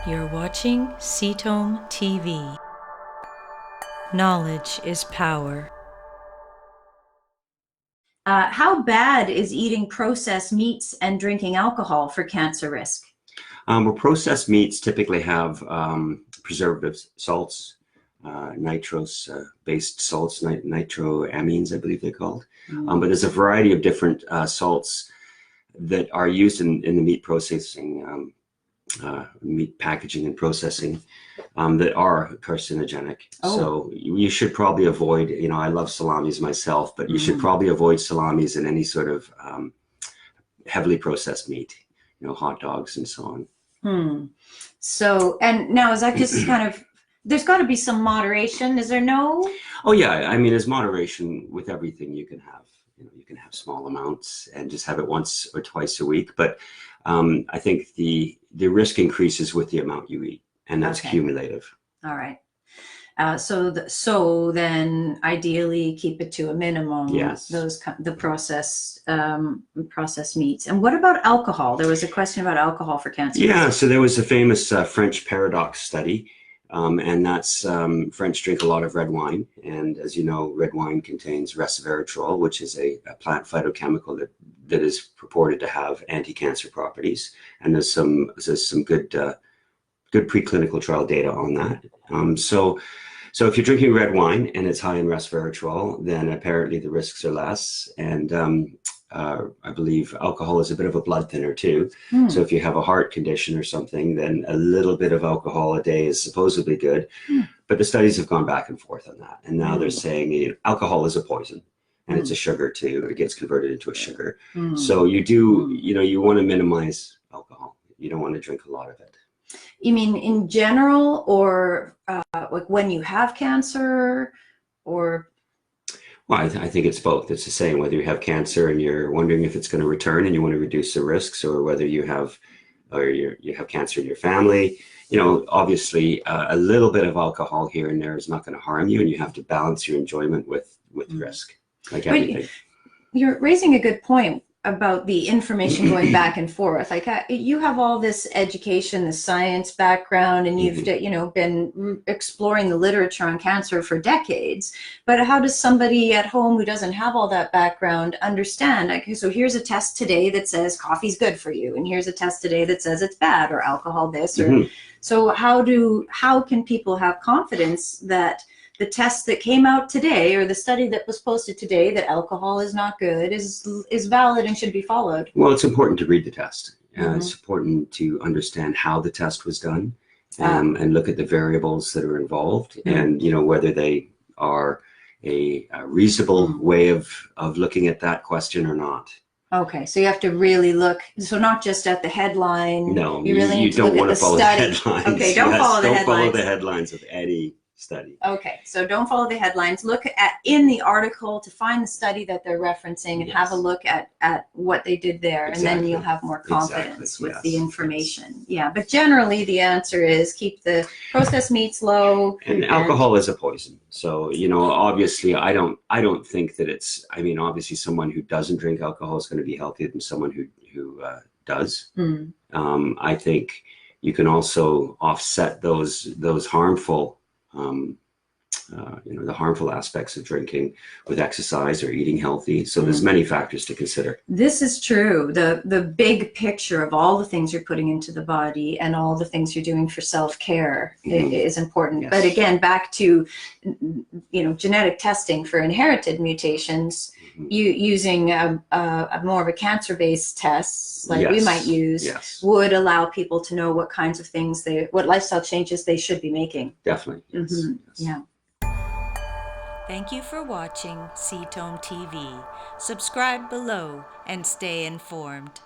You're watching Ketome TV. Knowledge is power. How bad is eating processed meats and drinking alcohol for cancer risk? Well, processed meats typically have preservatives, salts, nitrose-based salts, nitroamines, I believe they're called. But there's a variety of different salts that are used in the meat processing, meat packaging and processing that are carcinogenic. Oh. So you should probably avoid, I love salamis myself, but you should probably avoid salamis and any sort of heavily processed meat, hot dogs and so on. So, and now is that just kind of, there's got to be some moderation, is there no? Oh yeah, I mean, there's moderation with everything you can have. You can have small amounts and just have it once or twice a week. But I think the risk increases with the amount you eat, and that's cumulative. All right. So then ideally keep it to a minimum. Yes. The processed meats. And what about alcohol? There was a question about alcohol for cancer. Yeah. So there was a famous French paradox study. And that's French drink a lot of red wine, and as you know, red wine contains resveratrol, which is a plant phytochemical that is purported to have anti-cancer properties. And there's some good preclinical trial data on that. So if you're drinking red wine and it's high in resveratrol, then apparently the risks are less. And I believe alcohol is a bit of a blood thinner too. So if you have a heart condition or something, then a little bit of alcohol a day is supposedly good. But the studies have gone back and forth on that. And now they're saying alcohol is a poison, and it's a sugar too. It gets converted into a sugar. So you want to minimize alcohol. You don't want to drink a lot of it. You mean in general, or like when you have cancer, or? Well, I think it's both. It's the same, whether you have cancer and you're wondering if it's going to return and you want to reduce the risks, or whether you have cancer in your family. Obviously, a little bit of alcohol here and there is not going to harm you, and you have to balance your enjoyment with risk, like everything. You're raising a good point about the information going back and forth. Like you have all this education, the science background, and you've been exploring the literature on cancer for decades. But how does somebody at home who doesn't have all that background understand? Okay, so here's a test today that says coffee's good for you, and here's a test today that says it's bad, or alcohol this, or so how can people have confidence that the test that came out today, or the study that was posted today, that alcohol is not good, is valid and should be followed? Well, it's important to read the test. It's important to understand how the test was done, and look at the variables that are involved, and whether they are a reasonable way of looking at that question or not. Okay, so you have to really look, so not just at the headline. No, you really need to don't look want at to follow study. the headlines. Okay, don't follow the headlines. Don't follow the headlines of any study. Okay, so don't follow the headlines. Look in the article to find the study that they're referencing, and have a look at what they did there, and then you'll have more confidence with the information. Yeah, but generally the answer is keep the processed meats low. And alcohol is a poison. So, obviously I don't think that it's, obviously someone who doesn't drink alcohol is going to be healthier than someone who does. I think you can also offset those harmful the harmful aspects of drinking with exercise or eating healthy. So there's many factors to consider. This is true. The big picture of all the things you're putting into the body and all the things you're doing for self-care is important. Yes. But again, back to genetic testing for inherited mutations, using more of a cancer-based test like we might use would allow people to know what kinds of things what lifestyle changes they should be making. Definitely. Yes. Yeah. Thank you for watching Ketome TV. Subscribe below and stay informed.